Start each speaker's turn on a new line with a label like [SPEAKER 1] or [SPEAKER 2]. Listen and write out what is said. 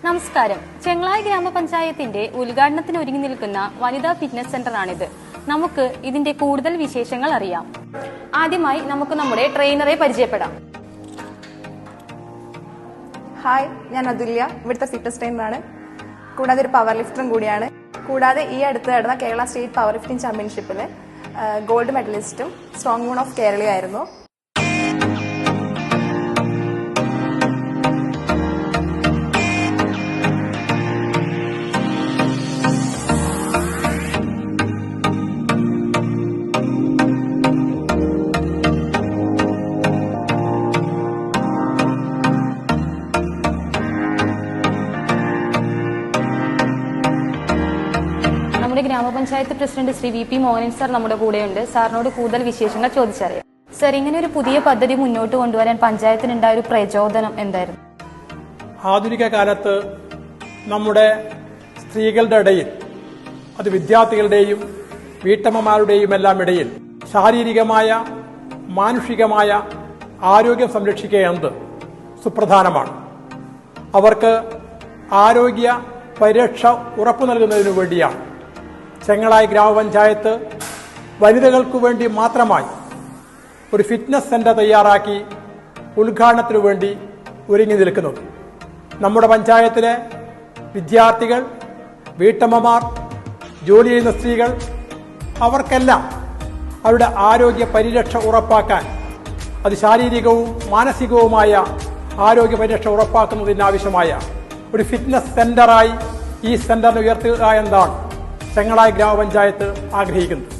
[SPEAKER 1] നമസ്കാരം. ചെങ്ങളായി ഗ്രാമപഞ്ചായത്തിന്റെ ഉദ്ഘാടനത്തിന് ഒരുങ്ങി നിൽക്കുന്ന വനിതാ ഫിറ്റ്നസ് സെന്ററാണിത്. നമുക്ക് ഇതിന്റെ കൂടുതൽ വിശേഷങ്ങൾ അറിയാം. ആദ്യമായി നമുക്ക് നമ്മുടെ ട്രെയിനറെ പരിചയപ്പെടാം.
[SPEAKER 2] ഹായ്, ഞാൻ അതുല്യ, ഇവിടുത്തെ ഫിറ്റ്നസ് ട്രെയിനറാണ്. കൂടാതെ ഒരു പവർ ലിഫ്റ്ററും കൂടിയാണ്. കൂടാതെ ഈ അടുത്ത് നടന്ന കേരള സ്റ്റേറ്റ് പവർ ലിഫ്റ്റിംഗ് ചാമ്പ്യൻഷിപ്പിൽ ഗോൾഡ് മെഡലിസ്റ്റും സ്ട്രോങ് വുമൺ ഓഫ് കേരളയായിരുന്നു.
[SPEAKER 1] നമ്മുടെ ഗ്രാമപഞ്ചായത്ത് president Shri V P Mohan sir നമ്മുടെ കൂടെയുണ്ട്. സാറിനോട് കൂടുതൽ വിശേഷങ്ങൾ ചോദിച്ചറിയാം. സർ, ഇങ്ങനെ ഒരു പുതിയ പദ്ധതി മുന്നോട്ട് കൊണ്ടുവരാൻ പഞ്ചായത്തിനുണ്ടായ ഒരു പ്രചോദനം എന്തായിരുന്നു?
[SPEAKER 3] ആധുനിക കാലത്ത് നമ്മുടെ സ്ത്രീകളുടെ ഇടയിൽ, അത് വിദ്യാർത്ഥികളുടെയും വീട്ടമ്മമാരുടെയും എല്ലാം ഇടയിൽ ശാരീരികമായ മാനുഷികമായ ആരോഗ്യം സംരക്ഷിക്കുക എന്നത് സുപ്രധാനമാണ്. അവർക്ക് ആരോഗ്യ പരിരക്ഷ ഉറപ്പു നൽകുന്നതിനു വേണ്ടിയാണ് ചെങ്ങളായി ഗ്രാമപഞ്ചായത്ത് വനിതകൾക്കു വേണ്ടി മാത്രമായി ഒരു ഫിറ്റ്നസ് സെന്റർ തയ്യാറാക്കി ഉദ്ഘാടനത്തിനു വേണ്ടി ഒരുങ്ങി നിൽക്കുന്നത്. നമ്മുടെ പഞ്ചായത്തിലെ വിദ്യാർത്ഥികൾ, വീട്ടമ്മമാർ, ജോലി ചെയ്യുന്ന സ്ത്രീകൾ, അവർക്കെല്ലാം അവരുടെ ആരോഗ്യ പരിരക്ഷ ഉറപ്പാക്കാൻ, അത് ശാരീരികവും മാനസികവുമായ ആരോഗ്യ പരിരക്ഷ ഉറപ്പാക്കുന്നതിനാവശ്യമായ ഒരു ഫിറ്റ്നസ് സെന്ററായി ഈ സെന്ററിനെ ഉയർത്തുക എന്നതാണ് ചെങ്ങളായി ഗ്രാമപഞ്ചായത്ത് ആഗ്രഹിക്കുന്നത്.